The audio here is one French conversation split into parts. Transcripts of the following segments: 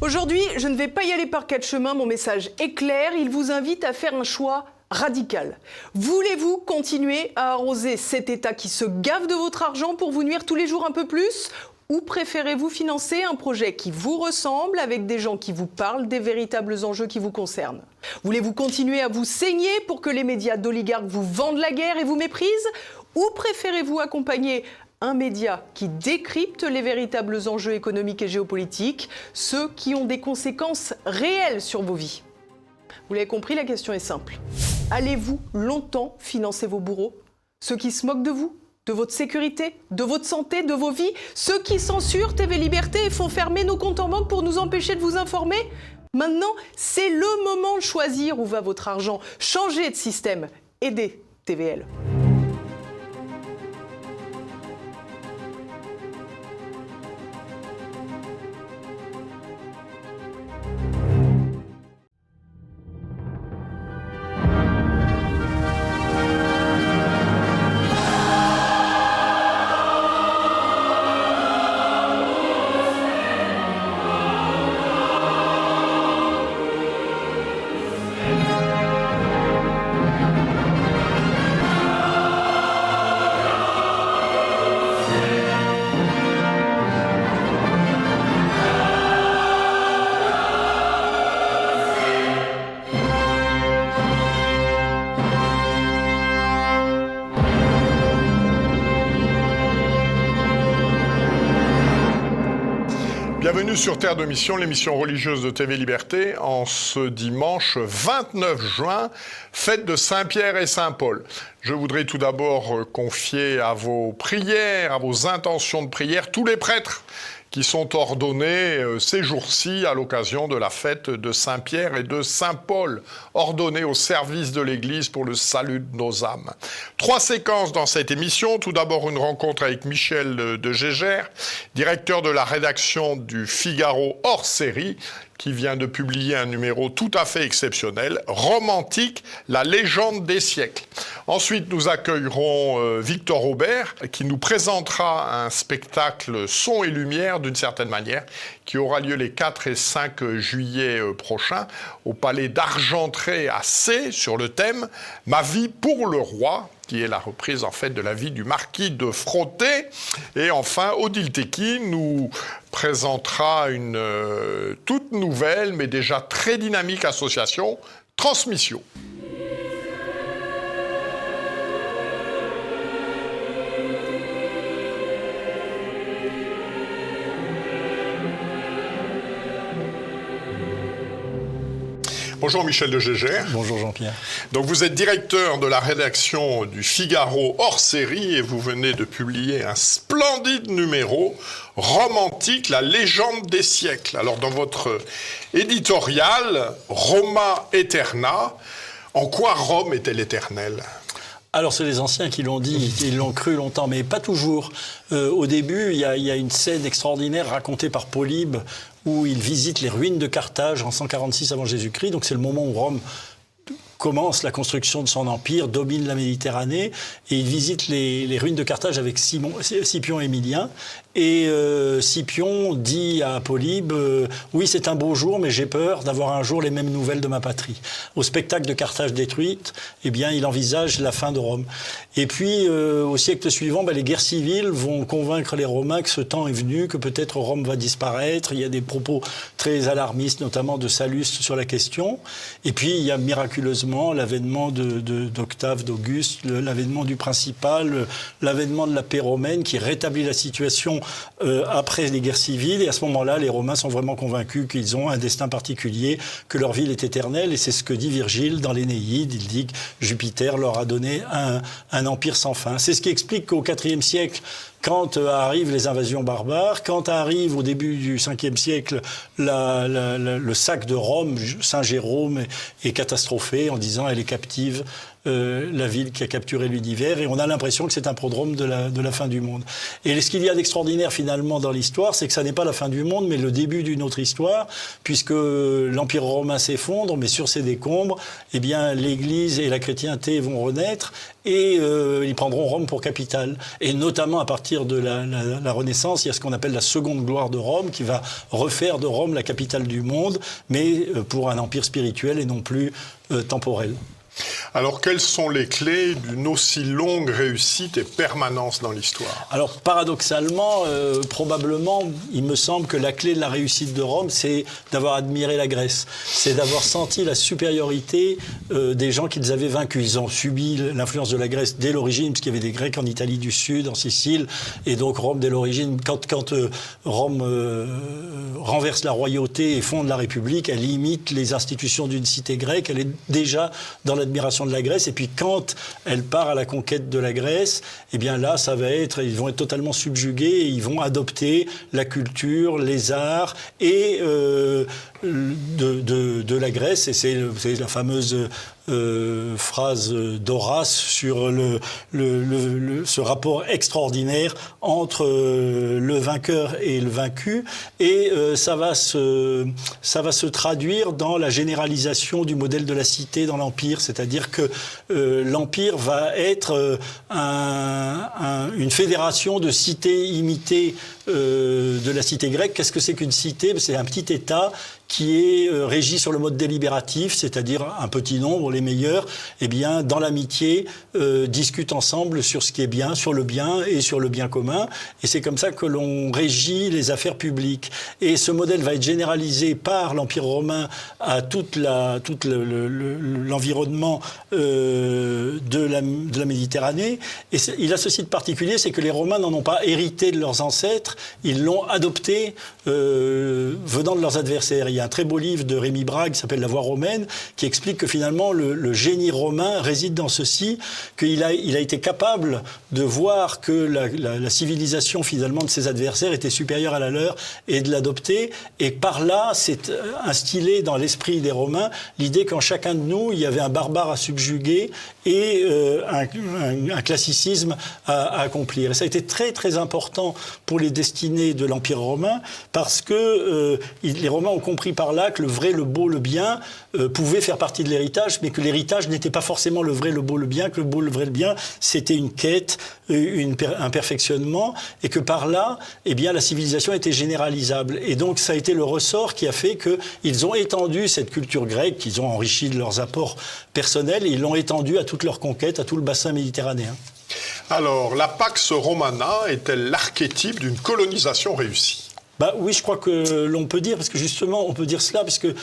Aujourd'hui, je ne vais pas y aller par quatre chemins, mon message est clair, il vous invite à faire un choix radical. Voulez-vous continuer à arroser cet État qui se gave de votre argent pour vous nuire tous les jours un peu plus ? Ou préférez-vous financer un projet qui vous ressemble avec des gens qui vous parlent des véritables enjeux qui vous concernent ? Voulez-vous continuer à vous saigner pour que les médias d'oligarques vous vendent la guerre et vous méprisent ? Ou préférez-vous accompagner un média qui décrypte les véritables enjeux économiques et géopolitiques, ceux qui ont des conséquences réelles sur vos vies ? Vous l'avez compris, la question est simple. Allez-vous longtemps financer vos bourreaux ? Ceux qui se moquent de vous ? De votre sécurité, de votre santé, de vos vies, ceux qui censurent TV Liberté et font fermer nos comptes en banque pour nous empêcher de vous informer. Maintenant, c'est le moment de choisir où va votre argent. Changez de système. Aidez TVL. Bienvenue sur Terre de Mission, l'émission religieuse de TV Liberté, en ce dimanche 29 juin, fête de Saint-Pierre et Saint-Paul. Je voudrais tout d'abord confier à vos prières, à vos intentions de prière, tous les prêtres qui sont ordonnés ces jours-ci à l'occasion de la fête de Saint-Pierre et de Saint-Paul, ordonnés au service de l'Église pour le salut de nos âmes. 3 séquences dans cette émission. Tout d'abord, une rencontre avec Michel de Gégère, directeur de la rédaction du Figaro hors série, qui vient de publier un numéro tout à fait exceptionnel, Romantique, la légende des siècles. Ensuite, nous accueillerons Victor Aubert, qui nous présentera un spectacle son et lumière, d'une certaine manière, qui aura lieu les 4 et 5 juillet prochains, au Palais d'Argentré à C, sur le thème « Ma vie pour le roi », qui est la reprise en fait de la vie du marquis de Frotté. Et enfin, Odile Tecky nous présentera une toute nouvelle, mais déjà très dynamique association, Transmission. Bonjour Michel de Gégère. Bonjour Jean-Pierre. Donc vous êtes directeur de la rédaction du Figaro hors série et vous venez de publier un splendide numéro, Romantique, la légende des siècles. Alors dans votre éditorial, Roma Eterna, en quoi Rome est-elle éternelle ? Alors c'est les anciens qui l'ont dit, ils l'ont cru longtemps, mais pas toujours. Au début, il y a une scène extraordinaire racontée par Polybe où il visite les ruines de Carthage en 146 avant Jésus-Christ. Donc c'est le moment où Rome commence la construction de son empire, domine la Méditerranée, et il visite les ruines de Carthage avec Scipion Émilien. Et Scipion dit à Polybe oui, c'est un beau jour, mais j'ai peur d'avoir un jour les mêmes nouvelles de ma patrie. Au spectacle de Carthage détruite, eh bien, il envisage la fin de Rome. Et puis, au siècle suivant, les guerres civiles vont convaincre les Romains que ce temps est venu, que peut-être Rome va disparaître. Il y a des propos très alarmistes, notamment de Salluste sur la question. Et puis, il y a miraculeusement l'avènement d'Octave, d'Auguste, l'avènement du principal, l'avènement de la paix romaine qui rétablit la situation après les guerres civiles. Et à ce moment-là, les Romains sont vraiment convaincus qu'ils ont un destin particulier, que leur ville est éternelle. Et c'est ce que dit Virgile dans l'Énéide. Il dit que Jupiter leur a donné un empire sans fin. C'est ce qui explique qu'au IVe siècle, quand arrivent les invasions barbares, quand arrive au début du Ve siècle le sac de Rome, Saint Jérôme est catastrophé en disant elle est captive la ville qui a capturé l'univers, et on a l'impression que c'est un prodrome de la fin du monde. Et ce qu'il y a d'extraordinaire finalement dans l'histoire, c'est que ça n'est pas la fin du monde, mais le début d'une autre histoire, puisque l'Empire romain s'effondre, mais sur ses décombres, eh bien, l'Église et la chrétienté vont renaître, et ils prendront Rome pour capitale. Et notamment à partir de la Renaissance, il y a ce qu'on appelle la seconde gloire de Rome, qui va refaire de Rome la capitale du monde, mais pour un empire spirituel et non plus temporel. Alors, quelles sont les clés d'une aussi longue réussite et permanence dans l'histoire? Alors, paradoxalement, probablement, il me semble que la clé de la réussite de Rome, c'est d'avoir admiré la Grèce. C'est d'avoir senti la supériorité des gens qu'ils avaient vaincus. Ils ont subi l'influence de la Grèce dès l'origine, puisqu'il y avait des Grecs en Italie du Sud, en Sicile, et donc Rome dès l'origine. Quand Rome renverse la royauté et fonde la République, elle imite les institutions d'une cité grecque. Elle est déjà dans l'admiration de la Grèce, et puis quand elle part à la conquête de la Grèce, eh bien là, ils vont être totalement subjugués, et ils vont adopter la culture, les arts et de la Grèce, et c'est la fameuse phrase d'Horace sur ce rapport extraordinaire entre le vainqueur et le vaincu, et ça va se traduire dans la généralisation du modèle de la cité dans l'Empire, c'est-à-dire que l'Empire va être une fédération de cités imitées de la cité grecque. Qu'est-ce que c'est qu'une cité? C'est un petit État qui est régi sur le mode délibératif, c'est-à-dire un petit nombre, les meilleurs, eh bien, dans l'amitié, discutent ensemble sur ce qui est bien, sur le bien et sur le bien commun. Et c'est comme ça que l'on régit les affaires publiques. Et ce modèle va être généralisé par l'Empire romain à tout l'environnement de la Méditerranée. Et il a ceci de particulier, c'est que les Romains n'en ont pas hérité de leurs ancêtres, ils l'ont adopté venant de leurs adversaires. Il y a un très beau livre de Rémi Brague qui s'appelle La Voie romaine, qui explique que finalement le génie romain réside dans ceci, qu'il a été capable de voir que la civilisation finalement de ses adversaires était supérieure à la leur et de l'adopter. Et par là, c'est instillé dans l'esprit des Romains l'idée qu'en chacun de nous, il y avait un barbare à subjuguer et un classicisme à accomplir. Et ça a été très très important pour les destinées de l'Empire romain, parce que les Romains ont compris par là que le vrai, le beau, le bien pouvaient faire partie de l'héritage, mais que l'héritage n'était pas forcément le vrai, le beau, le bien, que le beau, le vrai, le bien, c'était une quête, un perfectionnement, et que par là, eh bien, la civilisation était généralisable. Et donc, ça a été le ressort qui a fait qu'ils ont étendu cette culture grecque, qu'ils ont enrichi de leurs apports personnels, et ils l'ont étendue à toute leur conquête, à tout le bassin méditerranéen. Alors, la Pax Romana est-elle l'archétype d'une colonisation réussie? Oui, je crois que l'on peut dire, parce que justement, on peut dire cela, parce que,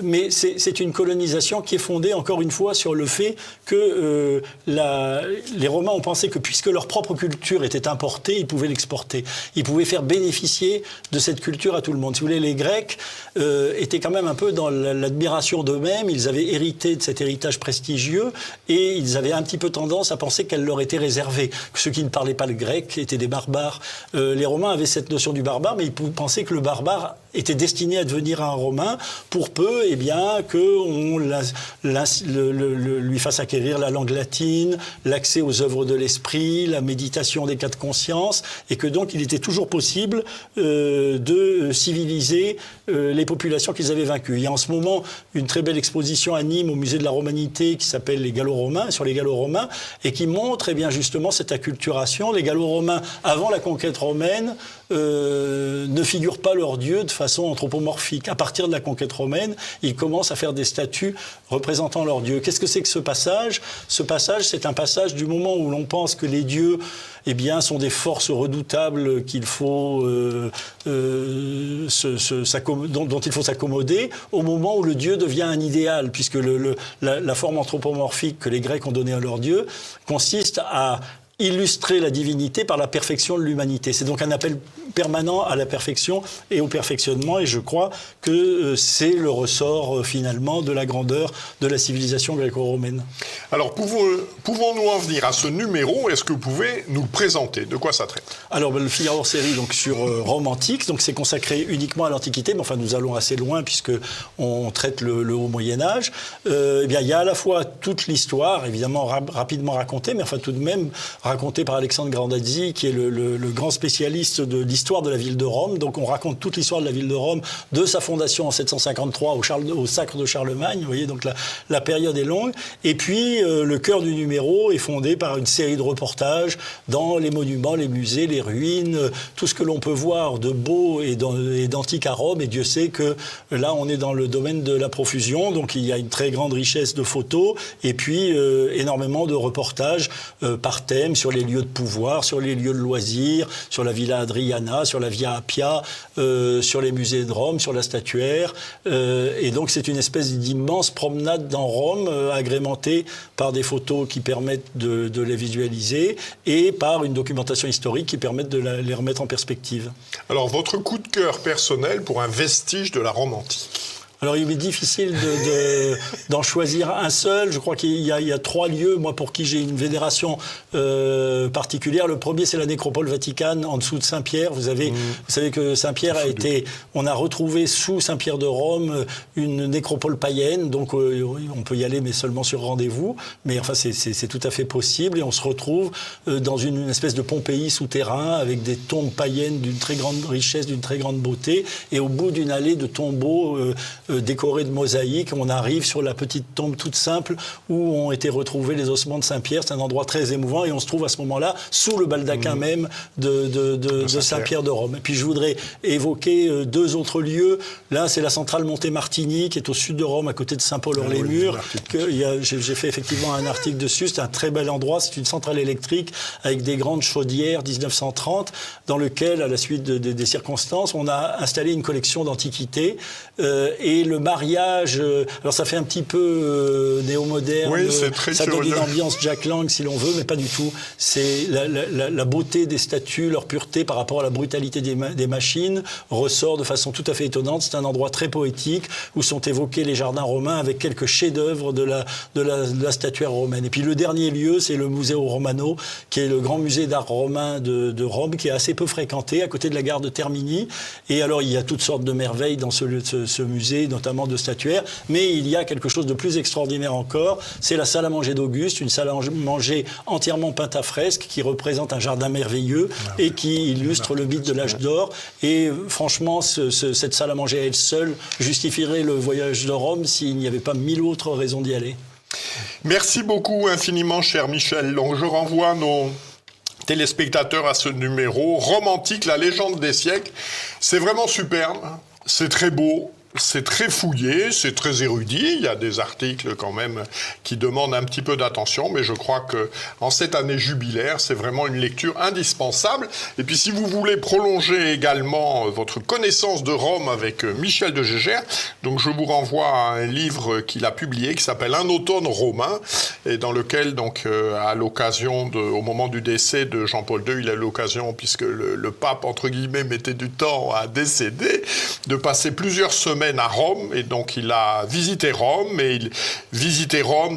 mais c'est une colonisation qui est fondée, encore une fois, sur le fait que les Romains ont pensé que puisque leur propre culture était importée, ils pouvaient l'exporter. Ils pouvaient faire bénéficier de cette culture à tout le monde. Si vous voulez, les Grecs étaient quand même un peu dans l'admiration d'eux-mêmes. Ils avaient hérité de cet héritage prestigieux et ils avaient un petit peu tendance à penser qu'elle leur était réservée. Que ceux qui ne parlaient pas le grec étaient des barbares. Les Romains avaient cette notion du barbare, mais ils pensaient que le barbare était destiné à devenir un Romain pour peu, eh bien, qu'on lui fasse acquérir la langue latine, l'accès aux œuvres de l'esprit, la méditation des cas de conscience, et que donc il était toujours possible de civiliser les populations qu'ils avaient vaincues. Il y a en ce moment une très belle exposition à Nîmes au musée de la Romanité qui s'appelle les Gallo-Romains, sur les Gallo-Romains, et qui montre, eh bien, justement cette acculturation. Les Gallo-Romains, avant la conquête romaine, ne figurent pas leurs dieux de façon anthropomorphique. À partir de la conquête romaine, ils commencent à faire des statues représentant leurs dieux. Qu'est-ce que c'est que ce passage? Ce passage, c'est un passage du moment où l'on pense que les dieux, eh bien, sont des forces redoutables qu'il faut, dont il faut s'accommoder, au moment où le dieu devient un idéal, puisque la forme anthropomorphique que les Grecs ont donnée à leurs dieux consiste à illustrer la divinité par la perfection de l'humanité. C'est donc un appel permanent à la perfection et au perfectionnement, et je crois que c'est le ressort finalement de la grandeur de la civilisation gréco-romaine. Alors, pouvons-nous en venir à ce numéro? Est-ce que vous pouvez nous le présenter? De quoi ça traite? Alors, le Figaro hors-série donc sur Rome antique, donc c'est consacré uniquement à l'Antiquité, mais enfin nous allons assez loin puisque on traite le Haut Moyen Âge. Eh bien, il y a à la fois toute l'histoire, évidemment rapidement racontée, mais enfin tout de même raconté par Alexandre Grandazzi, qui est le grand spécialiste de l'histoire de la ville de Rome. Donc on raconte toute l'histoire de la ville de Rome, de sa fondation en 753 au sacre de Charlemagne. Vous voyez, donc la période est longue. Et puis le cœur du numéro est fondé par une série de reportages dans les monuments, les musées, les ruines, tout ce que l'on peut voir de beau et d'antique à Rome. Et Dieu sait que là, on est dans le domaine de la profusion. Donc il y a une très grande richesse de photos et puis énormément de reportages par thème, sur les lieux de pouvoir, sur les lieux de loisirs, sur la Villa Adriana, sur la Via Appia, sur les musées de Rome, sur la statuaire. Et donc c'est une espèce d'immense promenade dans Rome, agrémentée par des photos qui permettent de les visualiser et par une documentation historique qui permettent de les remettre en perspective. Alors, votre coup de cœur personnel pour un vestige de la Rome antique? Alors, il est difficile d'en choisir un seul. Je crois qu'il y a 3 lieux, moi, pour qui j'ai une vénération particulière. Le premier, c'est la nécropole Vaticane, en dessous de Saint-Pierre. Vous savez que Saint-Pierre on a retrouvé sous Saint-Pierre de Rome une nécropole païenne. Donc, on peut y aller, mais seulement sur rendez-vous. Mais enfin, c'est tout à fait possible. Et on se retrouve dans une espèce de Pompéi souterrain, avec des tombes païennes d'une très grande richesse, d'une très grande beauté. Et au bout d'une allée de tombeaux décoré de mosaïques, on arrive sur la petite tombe toute simple où ont été retrouvés les ossements de Saint-Pierre. C'est un endroit très émouvant et on se trouve à ce moment-là sous le baldaquin même de Saint-Pierre de Rome. Et puis je voudrais évoquer 2 autres lieux. L'un, c'est la centrale Monte-Martini qui est au sud de Rome, à côté de Saint-Paul-hors-les-Murs. J'ai fait effectivement un article dessus. C'est un très bel endroit. C'est une centrale électrique avec des grandes chaudières 1930 dans lequel, à la suite des circonstances, on a installé une collection d'antiquités et le mariage, alors ça fait un petit peu néo-moderne, oui, ça donne une ambiance Jack Lang si l'on veut, mais pas du tout. C'est la beauté des statues, leur pureté par rapport à la brutalité des machines ressort de façon tout à fait étonnante. C'est un endroit très poétique où sont évoqués les jardins romains avec quelques chefs-d'œuvre de la statuaire romaine. Et puis le dernier lieu, c'est le Museo Romano, qui est le grand musée d'art romain de Rome, qui est assez peu fréquenté, à côté de la gare de Termini. Et alors il y a toutes sortes de merveilles dans ce musée, notamment de statuaires, mais il y a quelque chose de plus extraordinaire encore, c'est la salle à manger d'Auguste, une salle à manger entièrement peinte à fresque qui représente un jardin merveilleux et qui illustre le mythe de l'âge d'or. Et franchement, cette salle à manger à elle seule justifierait le voyage de Rome s'il n'y avait pas 1000 autres raisons d'y aller. Merci beaucoup infiniment, cher Michel. Donc, je renvoie nos téléspectateurs à ce numéro Rome antique, la légende des siècles. C'est vraiment superbe, c'est très beau. C'est très fouillé, c'est très érudit. Il y a des articles quand même qui demandent un petit peu d'attention, mais je crois que en cette année jubilaire, c'est vraiment une lecture indispensable. Et puis si vous voulez prolonger également votre connaissance de Rome avec Michel de Gégère, donc je vous renvoie à un livre qu'il a publié qui s'appelle Un automne romain, et dans lequel donc à l'occasion au moment du décès de Jean-Paul II, il a eu l'occasion, puisque le pape entre guillemets mettait du temps à décéder, de passer plusieurs semaines à Rome, et donc il a visité Rome,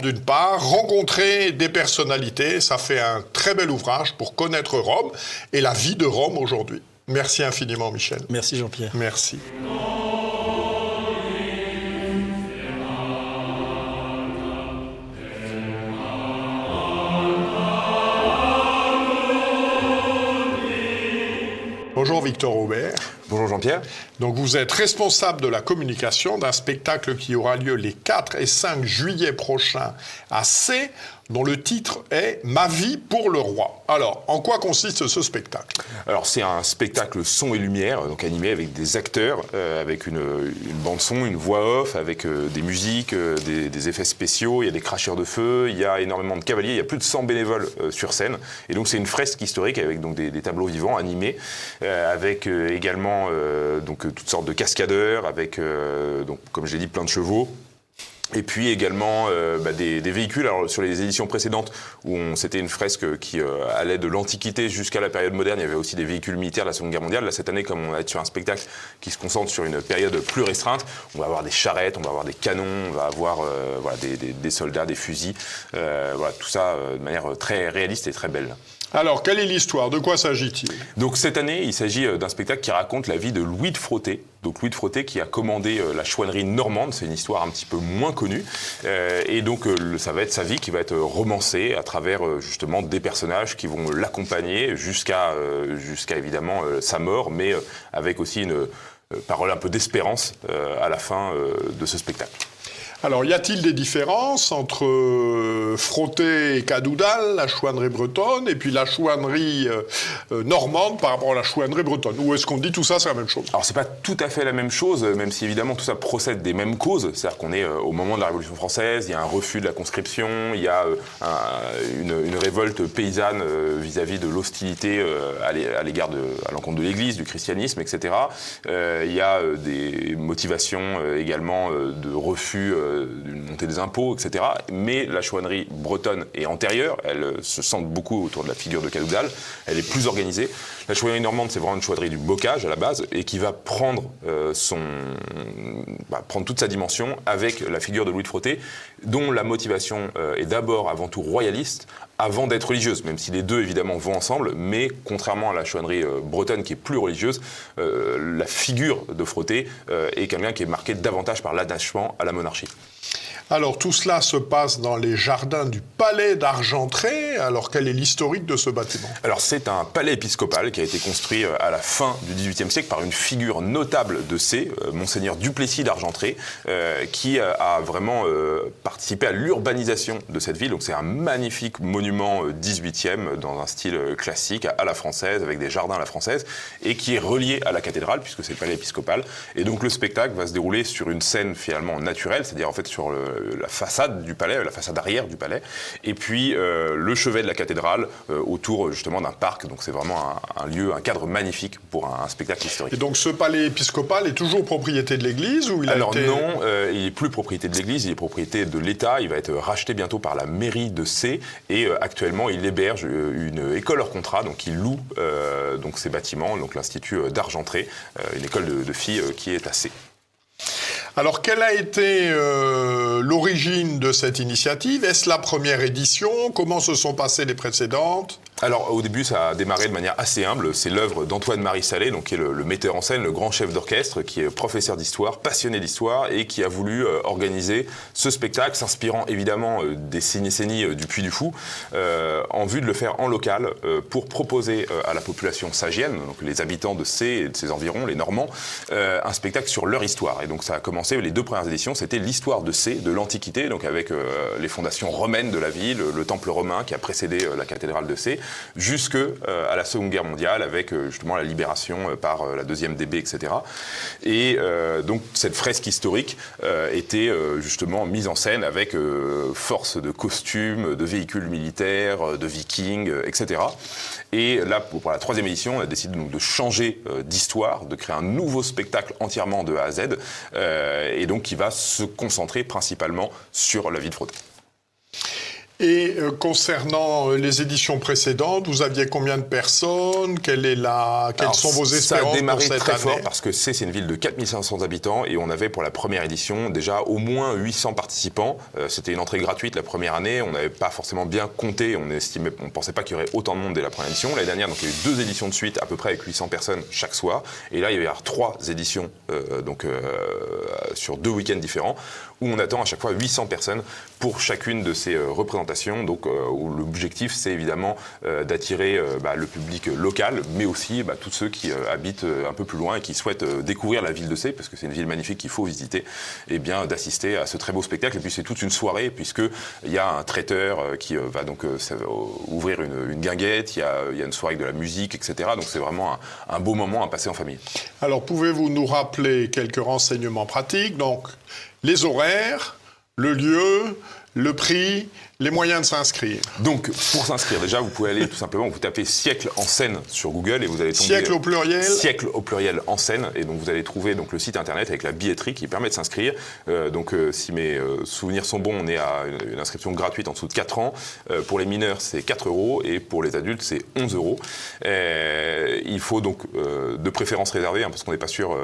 d'une part, rencontré des personnalités. Ça fait un très bel ouvrage pour connaître Rome et la vie de Rome aujourd'hui. Merci infiniment, Michel. Merci Jean-Pierre. Merci. Bonjour Victor Aubert. Bonjour Jean-Pierre. Donc vous êtes responsable de la communication d'un spectacle qui aura lieu les 4 et 5 juillet prochains à C, dont le titre est « Ma vie pour le roi ». Alors, en quoi consiste ce spectacle ? Alors c'est un spectacle son et lumière, donc animé avec des acteurs, avec une bande-son, une voix off, avec des musiques, des effets spéciaux, il y a des cracheurs de feu, il y a énormément de cavaliers, il y a plus de 100 bénévoles sur scène. Et donc c'est une fresque historique avec donc, des tableaux vivants animés, avec également donc, toutes sortes de cascadeurs, avec, donc, comme j'ai dit, plein de chevaux. Et puis également des véhicules. Alors sur les éditions précédentes, où c'était une fresque qui allait de l'Antiquité jusqu'à la période moderne, il y avait aussi des véhicules militaires de la Seconde Guerre mondiale. Là, cette année, comme on va être sur un spectacle qui se concentre sur une période plus restreinte, on va avoir des charrettes, on va avoir des canons, on va avoir des soldats, des fusils. Tout ça de manière très réaliste et très belle. Alors, quelle est l'histoire? De quoi s'agit-il? Donc cette année, il s'agit d'un spectacle qui raconte la vie de Louis de Frotté. Donc Louis de Frotté qui a commandé la chouannerie normande, c'est une histoire un petit peu moins connue. Et donc ça va être sa vie qui va être romancée à travers justement des personnages qui vont l'accompagner jusqu'à évidemment sa mort, mais avec aussi une parole un peu d'espérance à la fin de ce spectacle. Alors, y a-t-il des différences entre Frotté et Cadoudal, la chouannerie bretonne, et puis la chouannerie normande par rapport à la chouannerie bretonne? Ou est-ce qu'on dit tout ça, c'est la même chose? Alors, c'est pas tout à fait la même chose, même si évidemment tout ça procède des mêmes causes. C'est-à-dire qu'on est au moment de la Révolution française, il y a un refus de la conscription, il y a une révolte paysanne vis-à-vis de l'hostilité à l'encontre de l'Église, du christianisme, etc. Il y a des motivations également de refus d'une montée des impôts, etc. Mais la chouannerie bretonne est antérieure, elle se centre beaucoup autour de la figure de Cadoudal, elle est plus organisée. La chouannerie normande, c'est vraiment une chouannerie du bocage à la base, et qui va prendre toute sa dimension avec la figure de Louis de Frotté, dont la motivation est d'abord avant tout royaliste, avant d'être religieuse, même si les deux évidemment vont ensemble, mais contrairement à la chouannerie bretonne qui est plus religieuse, la figure de Frotté est quelqu'un qui est marqué davantage par l'attachement à la monarchie. Alors, tout cela se passe dans les jardins du palais d'Argentré. Alors, quel est l'historique de ce bâtiment? Alors, c'est un palais épiscopal qui a été construit à la fin du XVIIIe siècle par une figure notable de C, Monseigneur Duplessis d'Argentré, qui a vraiment participé à l'urbanisation de cette ville. Donc, c'est un magnifique monument XVIIIe dans un style classique, à la française, avec des jardins à la française, et qui est relié à la cathédrale, puisque c'est le palais épiscopal. Et donc, le spectacle va se dérouler sur une scène finalement naturelle, c'est-à-dire en fait sur la façade du palais, la façade arrière du palais, et puis le chevet de la cathédrale autour justement d'un parc. Donc c'est vraiment un lieu, un cadre magnifique pour un spectacle historique. Et donc ce palais épiscopal est toujours propriété de l'Église ou Alors non, il n'est plus propriété de l'Église, il est propriété de l'État. Il va être racheté bientôt par la mairie de C, et actuellement il héberge une école hors contrat, donc il loue donc ces bâtiments, donc l'Institut d'Argentré, une école de filles qui est à C. Alors, quelle a été l'origine de cette initiative? Est-ce la première édition? Comment se sont passées les précédentes? Alors, au début, ça a démarré de manière assez humble. C'est l'œuvre d'Antoine-Marie Salé, donc, qui est le metteur en scène, le grand chef d'orchestre, qui est professeur d'histoire, passionné d'histoire, et qui a voulu organiser ce spectacle, s'inspirant évidemment des cinécénies du Puy du Fou, en vue de le faire en local, pour proposer à la population sagienne, donc les habitants de C et de ses environs, les Normands, un spectacle sur leur histoire. Et donc, ça a commencé, les deux premières éditions, c'était l'histoire de C, de l'Antiquité, donc avec les fondations romaines de la ville, le temple romain qui a précédé la cathédrale de C, jusque à la Seconde Guerre mondiale, avec justement la libération par la deuxième DB, etc. Et donc cette fresque historique était justement mise en scène avec force de costumes, de véhicules militaires, de vikings, etc. Et là, pour la troisième édition, on a décidé donc de changer d'histoire, de créer un nouveau spectacle entièrement de A à Z, et donc qui va se concentrer principalement sur la vie de Frotté. Et concernant les éditions précédentes, vous aviez combien de personnes? Quelles sont vos espérances Ça a démarré pour cette très année? fort parce que c'est une ville de 4500 habitants et on avait pour la première édition déjà au moins 800 participants. C'était une entrée gratuite la première année. On n'avait pas forcément bien compté. On pensait pas qu'il y aurait autant de monde dès la première édition. L'année dernière, donc, il y a eu 2 éditions de suite à peu près avec 800 personnes chaque soir. Et là, il va y avoir 3 éditions sur 2 week-ends différents où on attend à chaque fois 800 personnes pour chacune de ces représentations. Donc, où l'objectif, c'est évidemment d'attirer le public local, mais aussi tous ceux qui habitent un peu plus loin et qui souhaitent découvrir la ville de C, parce que c'est une ville magnifique qu'il faut visiter, et bien d'assister à ce très beau spectacle. Et puis c'est toute une soirée, puisqu'il y a un traiteur qui va donc ouvrir une guinguette, il y a une soirée avec de la musique, etc. Donc c'est vraiment un beau moment à passer en famille. Alors pouvez-vous nous rappeler quelques renseignements pratiques? Donc les horaires, le lieu, le prix, Les moyens de s'inscrire. Donc, pour s'inscrire, déjà, vous pouvez aller tout simplement, vous tapez Siècle en scène sur Google et vous allez tomber... Siècle au pluriel. Siècle au pluriel en scène. Et donc, vous allez trouver donc, le site internet avec la billetterie qui permet de s'inscrire. Si mes souvenirs sont bons, on est à une inscription gratuite en dessous de 4 ans. Pour les mineurs, c'est 4 € et pour les adultes, c'est 11 €. Il faut donc de préférence réserver, parce qu'on n'est pas sûr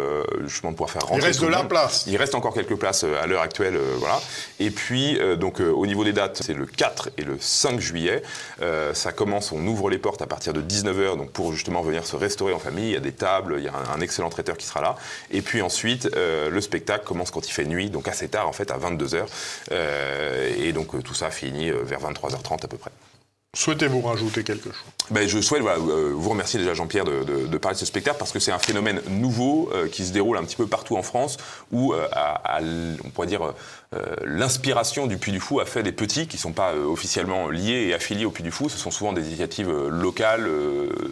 justement de pouvoir faire rentrer. Il reste de la place. Il reste encore quelques places à l'heure actuelle. Voilà. Et puis, au niveau des dates, c'est le 4 et le 5 juillet. Ça commence, on ouvre les portes à partir de 19h, donc pour justement venir se restaurer en famille. Il y a des tables, il y a un excellent traiteur qui sera là. Et puis ensuite, le spectacle commence quand il fait nuit, donc assez tard en fait, à 22h. Et donc tout ça finit vers 23h30 à peu près. Souhaitez-vous rajouter quelque chose? Je souhaite vous remercier déjà Jean-Pierre de parler de ce spectacle parce que c'est un phénomène nouveau qui se déroule un petit peu partout en France où on pourrait dire l'inspiration du Puy du Fou a fait des petits qui ne sont pas officiellement liés et affiliés au Puy du Fou. Ce sont souvent des initiatives locales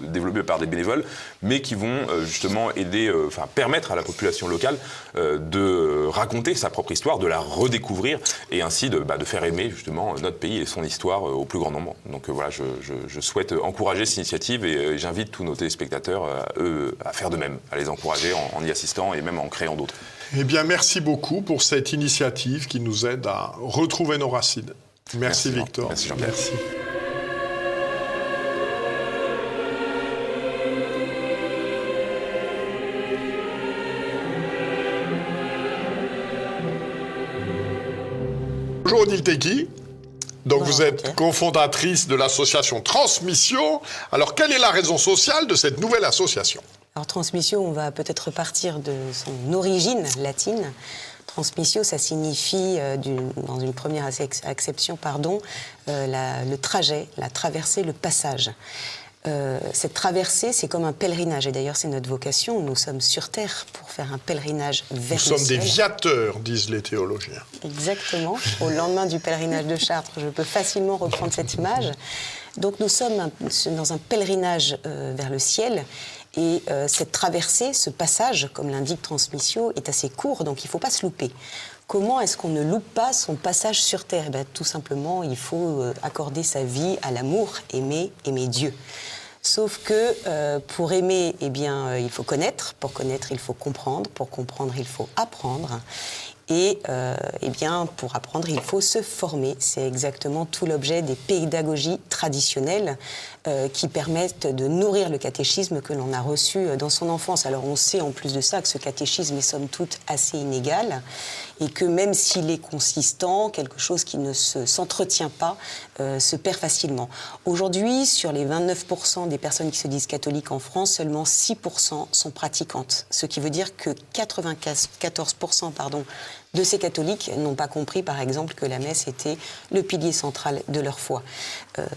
développées par des bénévoles mais qui vont justement aider, permettre à la population locale de raconter sa propre histoire, de la redécouvrir et ainsi de faire aimer justement notre pays et son histoire au plus grand nombre. Donc voilà, je souhaite encourager cette initiative et j'invite tous nos téléspectateurs à faire de même, à les encourager en y assistant et même en créant d'autres. Eh bien, merci beaucoup pour cette initiative qui nous aide à retrouver nos racines. Merci Victor. Merci Jean-Pierre. Merci. Bonjour Odile Teki. Donc vous êtes cofondatrice de l'association Transmission. Alors quelle est la raison sociale de cette nouvelle association? Alors Transmissio, on va peut-être partir de son origine latine. Transmissio, ça signifie, dans une première acception, le trajet, la traversée, le passage. Cette traversée, c'est comme un pèlerinage. Et d'ailleurs, c'est notre vocation. Nous sommes sur Terre pour faire un pèlerinage vers le ciel. Nous sommes des viateurs, disent les théologiens. Exactement. Au lendemain du pèlerinage de Chartres, je peux facilement reprendre cette image. Donc nous sommes dans un pèlerinage vers le ciel. Et cette traversée, ce passage, comme l'indique Transmissio, est assez court, donc il ne faut pas se louper. Comment est-ce qu'on ne loupe pas son passage sur Terre? Tout simplement, il faut accorder sa vie à l'amour, aimer Dieu. Sauf que pour aimer, il faut connaître. Pour connaître, il faut comprendre. Pour comprendre, il faut apprendre. Et pour apprendre, il faut se former. C'est exactement tout l'objet des pédagogies traditionnelles qui permettent de nourrir le catéchisme que l'on a reçu dans son enfance. Alors on sait en plus de ça que ce catéchisme est somme toute assez inégal et que même s'il est consistant, quelque chose qui ne s'entretient pas se perd facilement. Aujourd'hui, sur les 29% des personnes qui se disent catholiques en France, seulement 6% sont pratiquantes. Ce qui veut dire que 94% de ces catholiques n'ont pas compris, par exemple, que la messe était le pilier central de leur foi.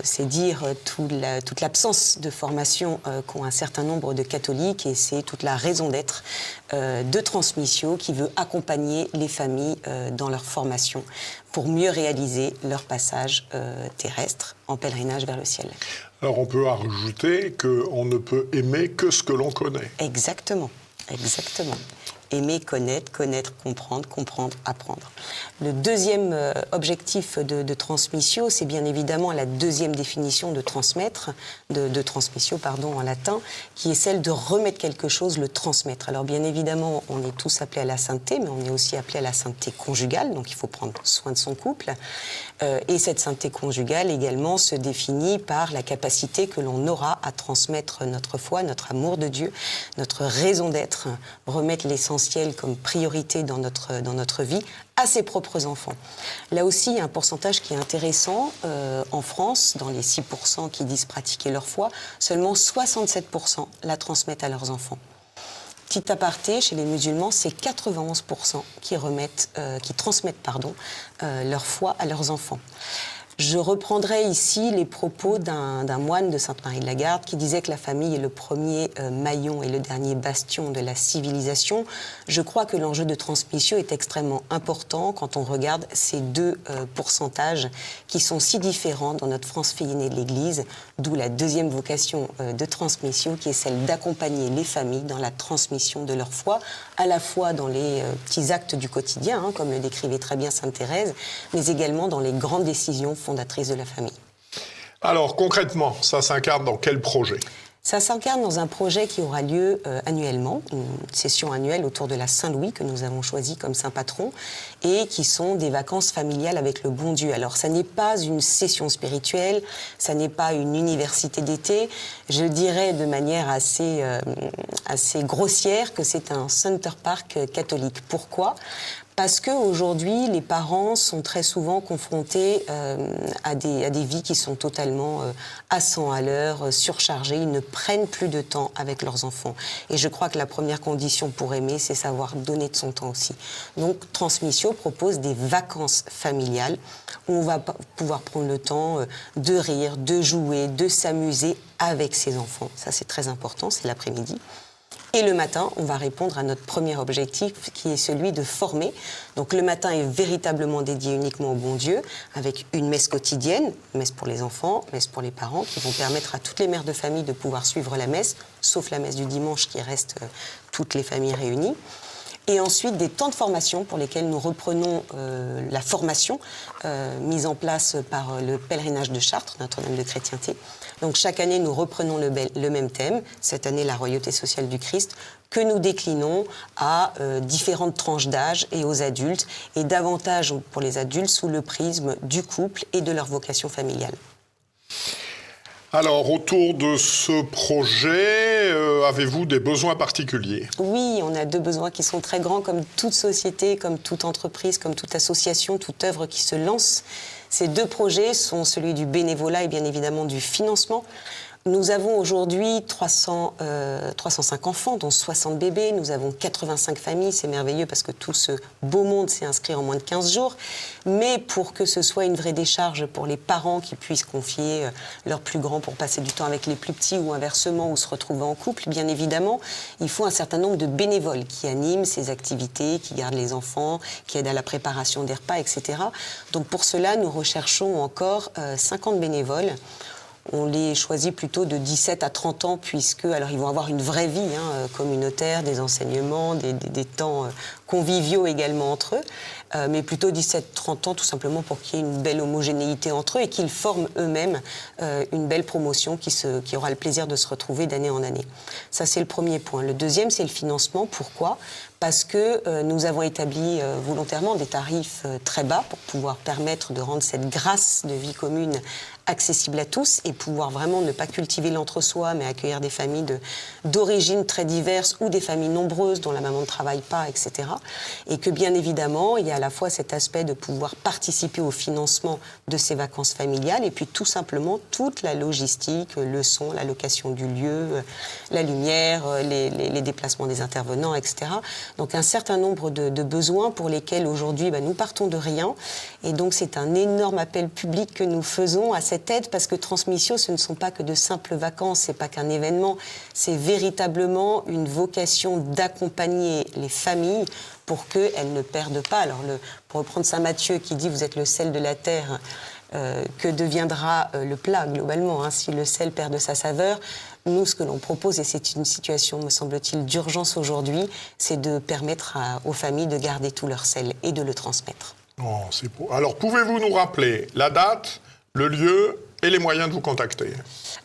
C'est dire toute l'absence de formation qu'ont un certain nombre de catholiques, et c'est toute la raison d'être de Transmissio qui veut accompagner les familles dans leur formation pour mieux réaliser leur passage terrestre en pèlerinage vers le ciel. Alors on peut rajouter qu'on ne peut aimer que ce que l'on connaît. Exactement. Aimer, connaître, comprendre, apprendre. Le deuxième objectif de Transmissio, c'est bien évidemment la deuxième définition de transmettre, de Transmissio, en latin, qui est celle de remettre quelque chose, le transmettre. Alors bien évidemment, on est tous appelés à la sainteté, mais on est aussi appelés à la sainteté conjugale, donc il faut prendre soin de son couple. Et cette sainteté conjugale également se définit par la capacité que l'on aura à transmettre notre foi, notre amour de Dieu, notre raison d'être, remettre l'essentiel comme priorité dans notre vie à ses propres enfants. Là aussi, il y a un pourcentage qui est intéressant. En France, dans les 6% qui disent pratiquer leur foi, seulement 67% la transmettent à leurs enfants. Petit aparté, chez les musulmans, c'est 91% qui transmettent leur foi à leurs enfants. Je reprendrai ici les propos d'un moine de Sainte-Marie de la Garde qui disait que la famille est le premier maillon et le dernier bastion de la civilisation. Je crois que l'enjeu de Transmissio est extrêmement important quand on regarde ces deux pourcentages qui sont si différents dans notre France fille aînée de l'Église, d'où la deuxième vocation de Transmissio qui est celle d'accompagner les familles dans la transmission de leur foi, à la fois dans les petits actes du quotidien, comme le décrivait très bien Sainte Thérèse, mais également dans les grandes décisions fondatrice de la famille. Alors concrètement, ça s'incarne dans quel projet ? Ça s'incarne dans un projet qui aura lieu annuellement, une session annuelle autour de la Saint-Louis que nous avons choisi comme saint patron, et qui sont des vacances familiales avec le bon Dieu. Alors ça n'est pas une session spirituelle, ça n'est pas une université d'été, je dirais de manière assez grossière que c'est un Center Park catholique. Pourquoi ? Parce qu'aujourd'hui, les parents sont très souvent confrontés à des vies qui sont totalement à 100 à l'heure, surchargées. Ils ne prennent plus de temps avec leurs enfants. Et je crois que la première condition pour aimer, c'est savoir donner de son temps aussi. Donc, Transmissio propose des vacances familiales où on va pouvoir prendre le temps de rire, de jouer, de s'amuser avec ses enfants. Ça, c'est très important, c'est l'après-midi. Et le matin, on va répondre à notre premier objectif qui est celui de former. Donc le matin est véritablement dédié uniquement au bon Dieu, avec une messe quotidienne, messe pour les enfants, messe pour les parents, qui vont permettre à toutes les mères de famille de pouvoir suivre la messe, sauf la messe du dimanche qui reste toutes les familles réunies. Et ensuite, des temps de formation pour lesquels nous reprenons la formation mise en place par le pèlerinage de Chartres, Notre-Dame de Chrétienté. Donc chaque année, nous reprenons le même thème, cette année la royauté sociale du Christ, que nous déclinons à différentes tranches d'âge et aux adultes, et davantage pour les adultes sous le prisme du couple et de leur vocation familiale. Alors, autour de ce projet, avez-vous des besoins particuliers ? Oui, on a deux besoins qui sont très grands, comme toute société, comme toute entreprise, comme toute association, toute œuvre qui se lance. Ces deux projets sont celui du bénévolat et bien évidemment du financement. Nous avons aujourd'hui 305 enfants, dont 60 bébés. Nous avons 85 familles. C'est merveilleux parce que tout ce beau monde s'est inscrit en moins de 15 jours. Mais pour que ce soit une vraie décharge pour les parents qui puissent confier leurs plus grands pour passer du temps avec les plus petits ou inversement, ou se retrouver en couple, bien évidemment, il faut un certain nombre de bénévoles qui animent ces activités, qui gardent les enfants, qui aident à la préparation des repas, etc. Donc pour cela, nous recherchons encore 50 bénévoles. On les choisit plutôt de 17 à 30 ans, puisque alors ils vont avoir une vraie vie communautaire, des enseignements, des temps conviviaux également entre eux, mais plutôt 17-30 ans, tout simplement pour qu'il y ait une belle homogénéité entre eux et qu'ils forment eux-mêmes une belle promotion qui aura le plaisir de se retrouver d'année en année. Ça, c'est le premier point. Le deuxième, c'est le financement. Pourquoi ? Parce que nous avons établi volontairement des tarifs très bas pour pouvoir permettre de rendre cette grâce de vie commune accessible à tous et pouvoir vraiment ne pas cultiver l'entre-soi, mais accueillir des familles d'origines très diverses ou des familles nombreuses dont la maman ne travaille pas, etc. Et que bien évidemment, il y a à la fois cet aspect de pouvoir participer au financement de ces vacances familiales et puis tout simplement toute la logistique, le son, la location du lieu, la lumière, les déplacements des intervenants, etc. Donc un certain nombre de besoins pour lesquels aujourd'hui nous partons de rien. Et donc c'est un énorme appel public que nous faisons à cette aide, parce que Transmissio, ce ne sont pas que de simples vacances, c'est pas qu'un événement, c'est véritablement une vocation d'accompagner les familles pour qu'elles ne perdent pas. Alors pour reprendre Saint Matthieu qui dit « vous êtes le sel de la terre », que deviendra le plat globalement si le sel perd de sa saveur. Nous, ce que l'on propose, et c'est une situation, me semble-t-il, d'urgence aujourd'hui, c'est de permettre aux familles de garder tout leur sel et de le transmettre. Oh, c'est beau. Alors, pouvez-vous nous rappeler la date, le lieu et les moyens de vous contacter ?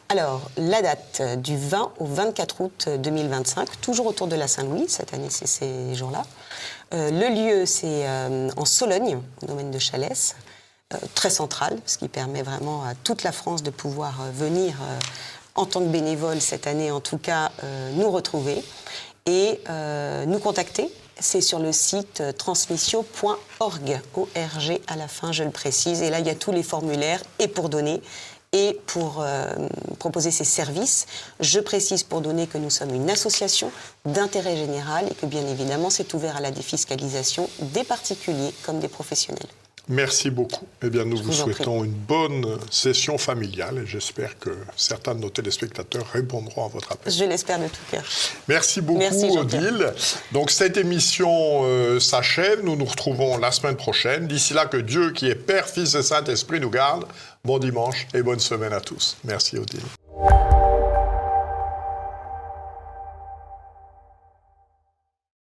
Alors, la date du 20 au 24 août 2025, toujours autour de la Saint-Louis, cette année c'est ces jours-là. Le lieu, c'est en Sologne, au domaine de Chalès, très central, ce qui permet vraiment à toute la France de pouvoir venir en tant que bénévole cette année, en tout cas, nous retrouver et nous contacter. C'est sur le site transmissio.org, O-R-G à la fin, je le précise. Et là, il y a tous les formulaires, et pour donner, et pour proposer ces services. Je précise pour donner que nous sommes une association d'intérêt général et que, bien évidemment, c'est ouvert à la défiscalisation des particuliers comme des professionnels. Merci beaucoup. Eh bien, nous vous souhaitons une bonne session familiale et j'espère que certains de nos téléspectateurs répondront à votre appel. Je l'espère de tout cœur. Merci beaucoup, Odile. Donc, cette émission s'achève. Nous nous retrouvons la semaine prochaine. D'ici là, que Dieu, qui est Père, Fils et Saint-Esprit, nous garde. Bon dimanche et bonne semaine à tous. Merci, Odile.